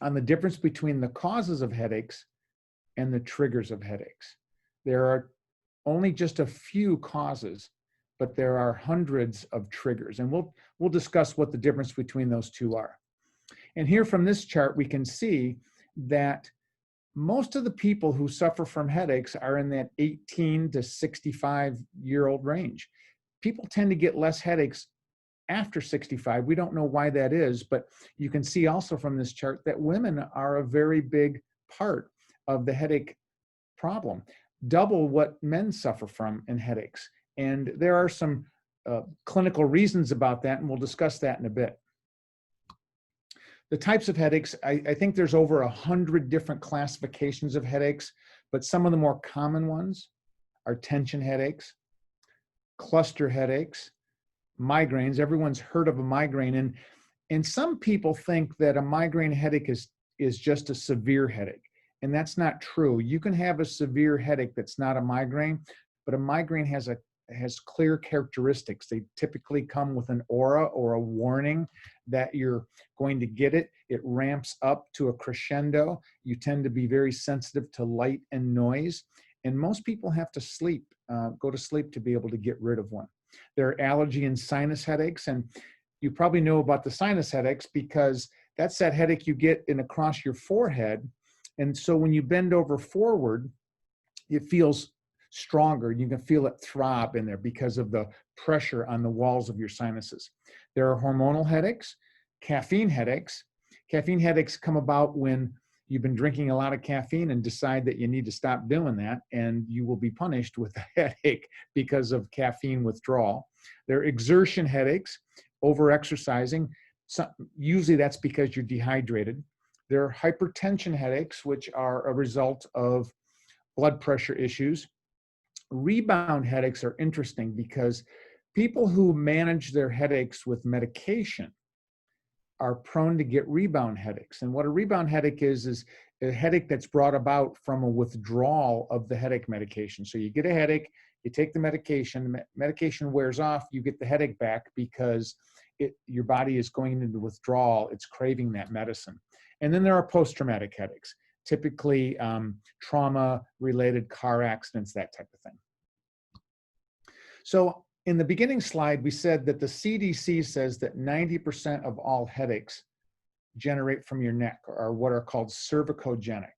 on the difference between the causes of headaches and the triggers of headaches. There are only just a few causes, but there are hundreds of triggers, and we'll discuss what the difference between those two are. And here from this chart, we can see that most of the people who suffer from headaches are in that 18 to 65-year-old range. People tend to get less headaches after 65. We don't know why that is, but you can see also from this chart that women are a very big part of the headache problem, double what men suffer from in headaches. And there are some clinical reasons about that, and we'll discuss that in a bit. The types of headaches, I think there's over 100 different classifications of headaches, but some of the more common ones are tension headaches, cluster headaches, migraines. Everyone's heard of a migraine, and some people think that a migraine headache is just a severe headache, and that's not true. You can have a severe headache that's not a migraine, but a migraine has clear characteristics. They typically come with an aura or a warning that you're going to get it. It ramps up to a crescendo. You tend to be very sensitive to light and noise, and most people have to sleep, go to sleep to be able to get rid of one. There are allergy and sinus headaches, and you probably know about the sinus headaches because that's that headache you get in across your forehead. And so when you bend over forward, it feels stronger. You can feel it throb in there because of the pressure on the walls of your sinuses. There are hormonal headaches, caffeine headaches. Caffeine headaches come about when you've been drinking a lot of caffeine and decide that you need to stop doing that, and you will be punished with a headache because of caffeine withdrawal. There are exertion headaches, over-exercising. Usually that's because you're dehydrated. There are hypertension headaches, which are a result of blood pressure issues. Rebound headaches are interesting because people who manage their headaches with medication are prone to get rebound headaches. And what a rebound headache is a headache that's brought about from a withdrawal of the headache medication. So you get a headache, you take the medication wears off, you get the headache back because your body is going into withdrawal, it's craving that medicine. And then there are post-traumatic headaches, typically trauma-related car accidents, that type of thing. So in the beginning slide, we said that the CDC says that 90% of all headaches generate from your neck, or are what are called cervicogenic.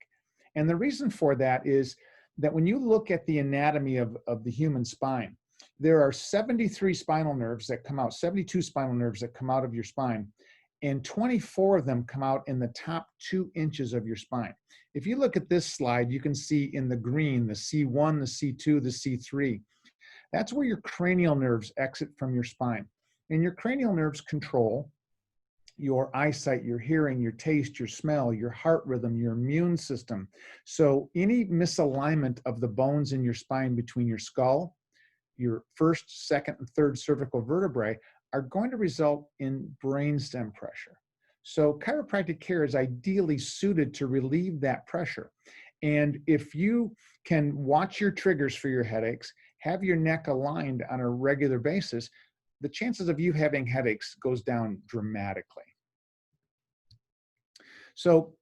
And the reason for that is that when you look at the anatomy of the human spine, there are 73 spinal nerves that come out, 72 spinal nerves that come out of your spine, and 24 of them come out in the top 2 inches of your spine. If you look at this slide, you can see in the green, the C1, the C2, the C3. That's where your cranial nerves exit from your spine. And your cranial nerves control your eyesight, your hearing, your taste, your smell, your heart rhythm, your immune system. So any misalignment of the bones in your spine between your skull, your first, second, and third cervical vertebrae are going to result in brainstem pressure. So chiropractic care is ideally suited to relieve that pressure. And if you can watch your triggers for your headaches, have your neck aligned on a regular basis, the chances of you having headaches goes down dramatically. So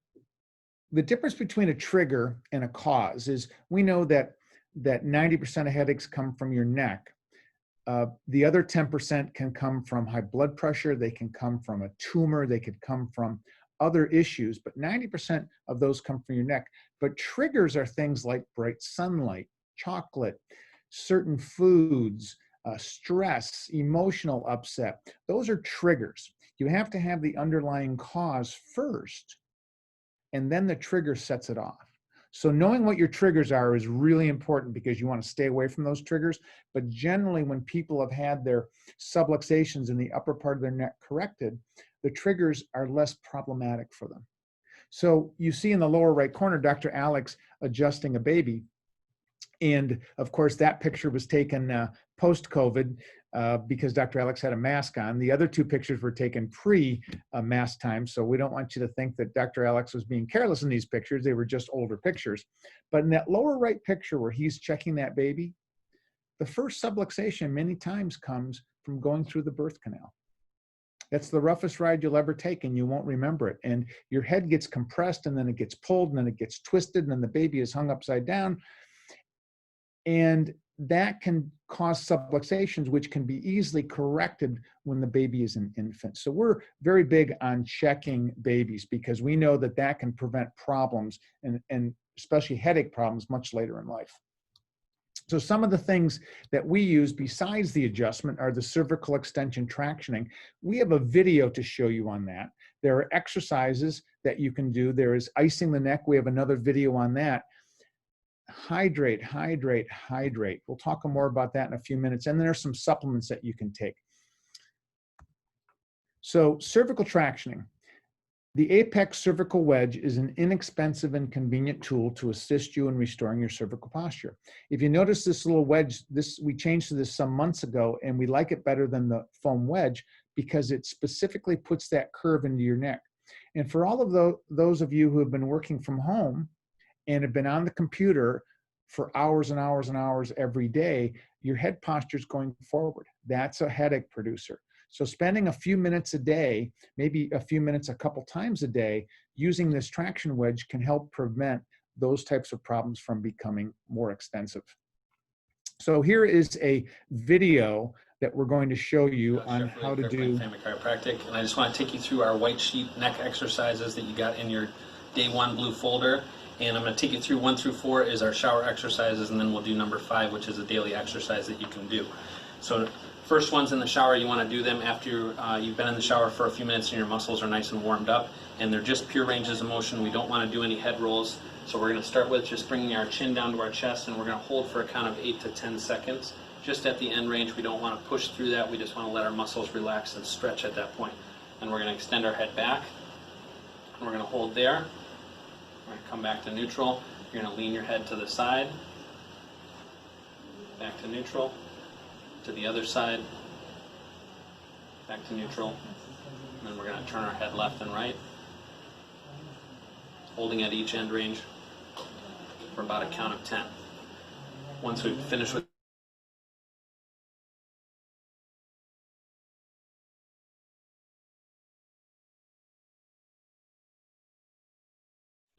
the difference between a trigger and a cause is we know that 90% of headaches come from your neck. The other 10% can come from high blood pressure, they can come from a tumor, they could come from other issues, but 90% of those come from your neck. But triggers are things like bright sunlight, chocolate, certain foods, stress, emotional upset. Those are triggers. You have to have the underlying cause first, and then the trigger sets it off. So knowing what your triggers are is really important because you want to stay away from those triggers. But generally, when people have had their subluxations in the upper part of their neck corrected, the triggers are less problematic for them. So you see in the lower right corner, Dr. Alex adjusting a baby. And of course, that picture was taken post-COVID because Dr. Alex had a mask on. The other 2 pictures were taken pre-mask time. So we don't want you to think that Dr. Alex was being careless in these pictures. They were just older pictures. But in that lower right picture where he's checking that baby, the first subluxation many times comes from going through the birth canal. That's the roughest ride you'll ever take, and you won't remember it. And your head gets compressed, and then it gets pulled, and then it gets twisted, and then the baby is hung upside down. And that can cause subluxations, which can be easily corrected when the baby is an infant. So we're very big on checking babies because we know that that can prevent problems, and especially headache problems, much later in life. So some of the things that we use besides the adjustment are the cervical extension tractioning. We have a video to show you on that. There are exercises that you can do. There is icing the neck. We have another video on that. Hydrate, hydrate, hydrate. We'll talk more about that in a few minutes. And there are some supplements that you can take. So cervical tractioning. The Apex cervical wedge is an inexpensive and convenient tool to assist you in restoring your cervical posture. If you notice this little wedge, we changed to this some months ago, and we like it better than the foam wedge because it specifically puts that curve into your neck. And for all of those of you who have been working from home and have been on the computer for hours and hours and hours every day, your head posture is going forward. That's a headache producer. So spending a few minutes a day, maybe a few minutes a couple times a day, using this traction wedge can help prevent those types of problems from becoming more extensive. So here is a video that we're going to show you on how to do Family Chiropractic, and I just want to take you through our white sheet neck exercises that you got in your day 1 blue folder. And I'm going to take you through 1 through 4 is our shower exercises, and then we'll do number 5, which is a daily exercise that you can do. So first one's in the shower. You want to do them after you've been in the shower for a few minutes and your muscles are nice and warmed up, and they're just pure ranges of motion. We don't want to do any head rolls. So we're going to start with just bringing our chin down to our chest, and we're going to hold for a count of 8 to 10 seconds. Just at the end range, we don't want to push through that. We just want to let our muscles relax and stretch at that point. And we're going to extend our head back, and we're going to hold there. We're going to come back to neutral. You're going to lean your head to the side, back to neutral, to the other side, back to neutral, and then we're going to turn our head left and right, holding at each end range for about a count of 10. Once we've finished with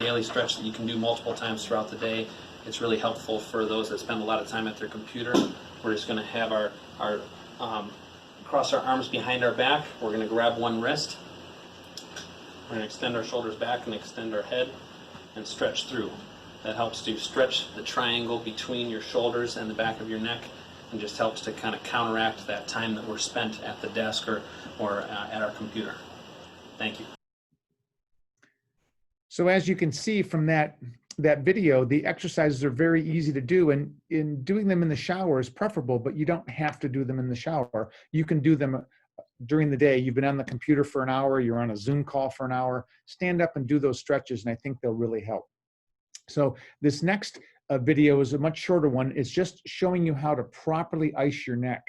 daily stretch that you can do multiple times throughout the day. It's really helpful for those that spend a lot of time at their computer. We're just going to have our cross our arms behind our back. We're going to grab one wrist. We're going to extend our shoulders back and extend our head and stretch through. That helps to stretch the triangle between your shoulders and the back of your neck, and just helps to kind of counteract that time that we're spent at the desk or at our computer. Thank you. So as you can see from that video, the exercises are very easy to do, and in doing them in the shower is preferable, but you don't have to do them in the shower. You can do them during the day. You've been on the computer for an hour, you're on a Zoom call for an hour, stand up and do those stretches, and I think they'll really help. So this next video is a much shorter one. It's just showing you how to properly ice your neck.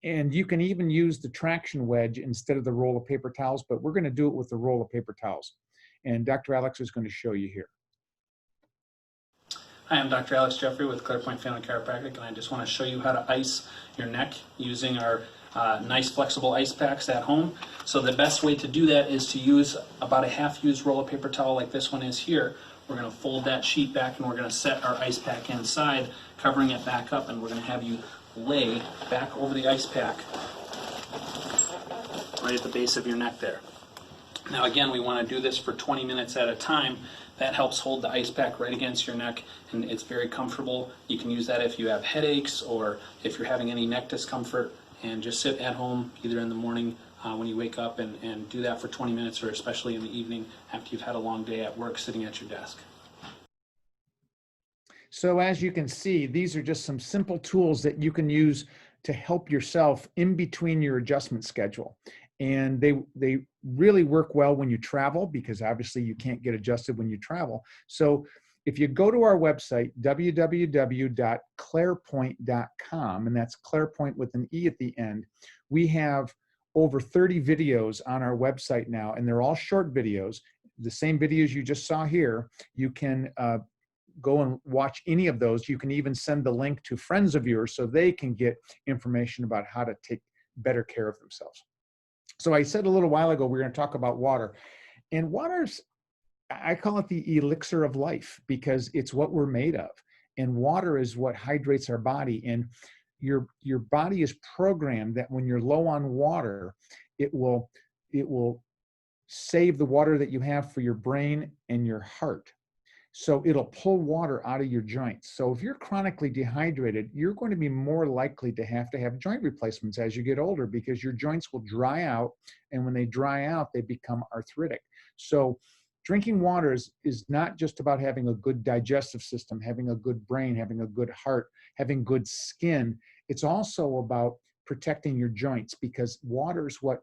And you can even use the traction wedge instead of the roll of paper towels, but we're going to do it with the roll of paper towels. And Dr. Alex is going to show you here. Hi, I'm Dr. Alex Jeffrey with Clairpointe Family Chiropractic, and I just want to show you how to ice your neck using our nice flexible ice packs at home. So the best way to do that is to use about a half-used roll of paper towel like this one is here. We're going to fold that sheet back, and we're going to set our ice pack inside, covering it back up, and we're going to have you lay back over the ice pack right at the base of your neck there. Now again, we want to do this for 20 minutes at a time. That helps hold the ice pack right against your neck, and it's very comfortable. You can use that if you have headaches or if you're having any neck discomfort, and just sit at home either in the morning when you wake up and do that for 20 minutes, or especially in the evening after you've had a long day at work sitting at your desk. So as you can see, these are just some simple tools that you can use to help yourself in between your adjustment schedule. And they really work well when you travel, because obviously you can't get adjusted when you travel. So if you go to our website, www.clairpointe.com, and that's Clairpointe with an E at the end, we have over 30 videos on our website now, and they're all short videos. The same videos you just saw here, you can go and watch any of those. You can even send the link to friends of yours so they can get information about how to take better care of themselves. So I said a little while ago, we're going to talk about water. And water's, I call it the elixir of life because it's what we're made of. And water is what hydrates our body. And your body is programmed that when you're low on water, it will save the water that you have for your brain and your heart. So it'll pull water out of your joints. So if you're chronically dehydrated, you're going to be more likely to have joint replacements as you get older because your joints will dry out. And when they dry out, they become arthritic. So drinking water is not just about having a good digestive system, having a good brain, having a good heart, having good skin. It's also about protecting your joints because water is what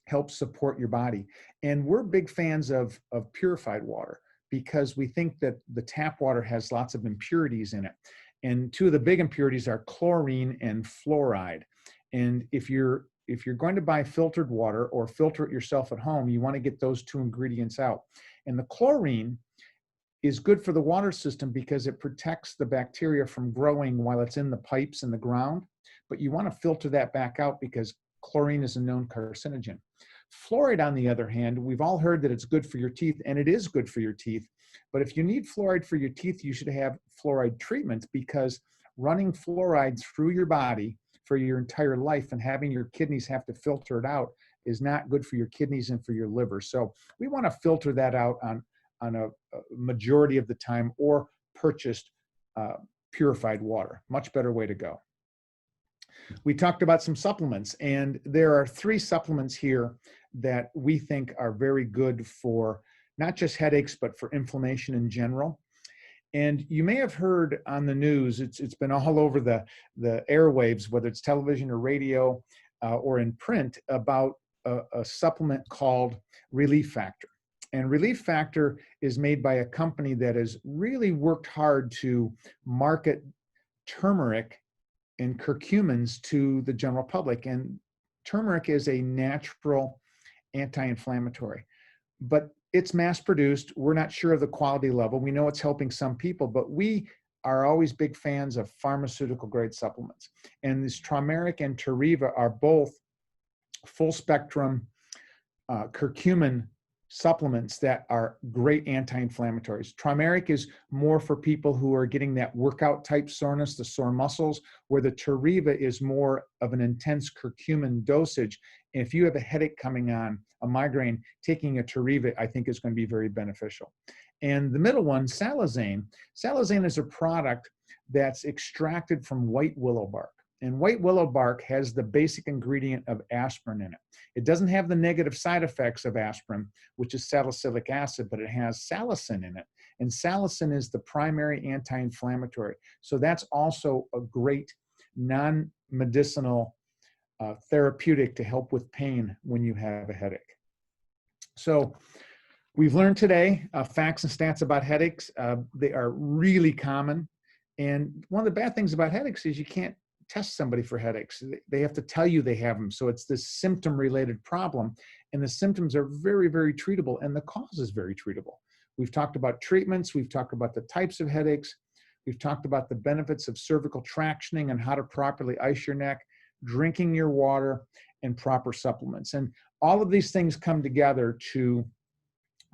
helps support your body. And we're big fans of purified water because we think that the tap water has lots of impurities in it. And two of the big impurities are chlorine and fluoride. And if you're going to buy filtered water or filter it yourself at home, you want to get those two ingredients out. And the chlorine is good for the water system because it protects the bacteria from growing while it's in the pipes in the ground. But you want to filter that back out because chlorine is a known carcinogen. Fluoride, on the other hand, we've all heard that it's good for your teeth, and it is good for your teeth. But if you need fluoride for your teeth, you should have fluoride treatment because running fluoride through your body for your entire life and having your kidneys have to filter it out is not good for your kidneys and for your liver. So we want to filter that out on a majority of the time or purchased purified water. Much better way to go. We talked about some supplements, and there are 3 supplements here that we think are very good for not just headaches, but for inflammation in general. And you may have heard on the news, it's been all over the airwaves, whether it's television or radio or in print, about a supplement called Relief Factor. And Relief Factor is made by a company that has really worked hard to market turmeric and curcumins to the general public. And turmeric is a natural anti-inflammatory, but it's mass produced. We're not sure of the quality level. We know it's helping some people, but we are always big fans of pharmaceutical grade supplements. And this turmeric and Tariva are both full spectrum curcumin supplements that are great anti-inflammatories. Turmeric is more for people who are getting that workout type soreness, the sore muscles, where the Tariva is more of an intense curcumin dosage. And if you have a headache coming on, a migraine, taking a Tariva, I think is going to be very beneficial. And the middle one, Salazane. Salazane is a product that's extracted from white willow bark. And white willow bark has the basic ingredient of aspirin in it. It doesn't have the negative side effects of aspirin, which is salicylic acid, but it has salicin in it. And salicin is the primary anti-inflammatory. So that's also a great non-medicinal therapeutic to help with pain when you have a headache. So we've learned today facts and stats about headaches. They are really common. And one of the bad things about headaches is you can't test somebody for headaches. They have to tell you they have them. So it's this symptom-related problem. And the symptoms are very, very treatable, and the cause is very treatable. We've talked about treatments. We've talked about the types of headaches. We've talked about the benefits of cervical tractioning and how to properly ice your neck, drinking your water, and proper supplements. And all of these things come together to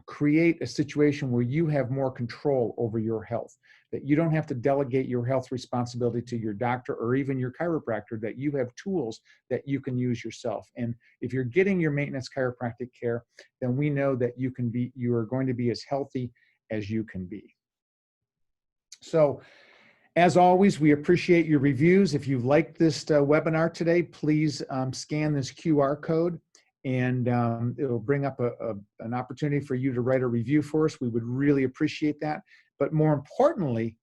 create a situation where you have more control over your health, that you don't have to delegate your health responsibility to your doctor or even your chiropractor, that you have tools that you can use yourself. And if you're getting your maintenance chiropractic care, then we know that you are going to be as healthy as you can be. So as always, we appreciate your reviews. If you liked this webinar today, please scan this QR code, and it'll bring up an opportunity for you to write a review for us. We would really appreciate that. But more importantly,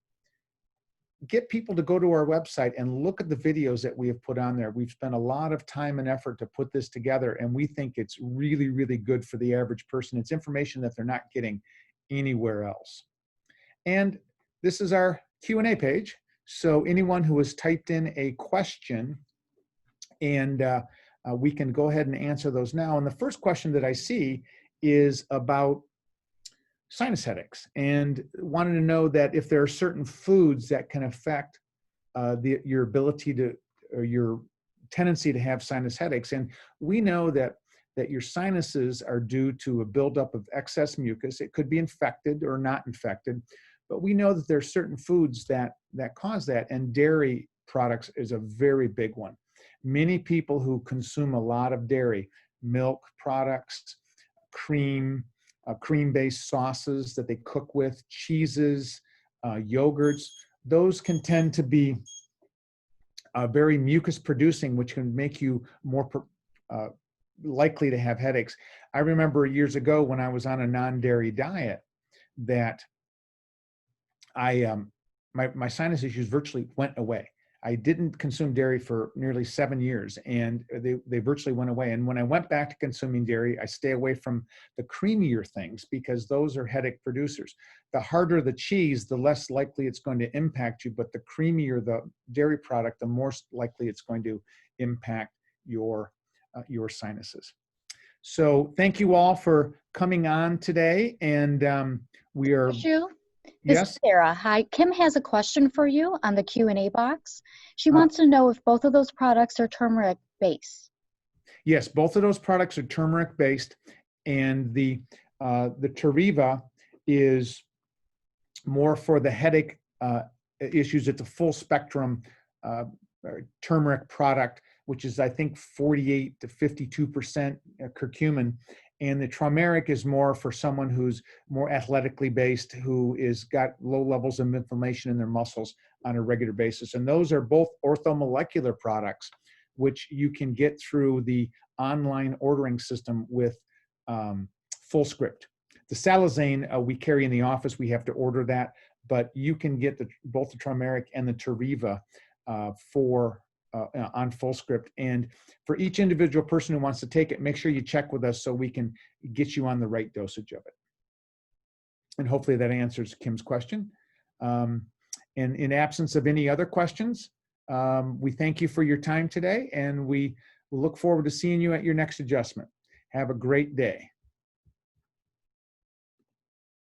get people to go to our website and look at the videos that we have put on there. We've spent a lot of time and effort to put this together, and we think it's really, really good for the average person. It's information that they're not getting anywhere else. And this is our Q&A page. So anyone who has typed in a question, and we can go ahead and answer those now. And the first question that I see is about sinus headaches, and wanted to know that if there are certain foods that can affect your ability to, or your tendency to have sinus headaches. And we know that that your sinuses are due to a buildup of excess mucus. It could be infected or not infected, but we know that there are certain foods that cause that, and dairy products is a very big one. Many people who consume a lot of dairy, milk products, cream-based sauces that they cook with, cheeses, yogurts, those can tend to be very mucus producing, which can make you more likely to have headaches. I remember years ago when I was on a non-dairy diet that my sinus issues virtually went away. I didn't consume dairy for nearly 7 years, and they virtually went away. And when I went back to consuming dairy, I stay away from the creamier things because those are headache producers. The harder the cheese, the less likely it's going to impact you, but the creamier the dairy product, the more likely it's going to impact your sinuses. So thank you all for coming on today, and we are... This Yes? is Sarah. Hi. Kim has a question for you on the Q&A box. She Uh, wants to know if both of those products are turmeric based. Yes, both of those products are turmeric based, and the Tariva is more for the headache issues. It's a full spectrum turmeric product, which is I think 48 to 52% curcumin. And the turmeric is more for someone who's more athletically based, who is got low levels of inflammation in their muscles on a regular basis. And those are both orthomolecular products, which you can get through the online ordering system with FullScript. The Salazane we carry in the office. We have to order that, but you can get both the turmeric and the Tariva on FullScript. And for each individual person who wants to take it, make sure you check with us so we can get you on the right dosage of it. And hopefully that answers Kim's question. And in absence of any other questions, we thank you for your time today, and we look forward to seeing you at your next adjustment. Have a great day.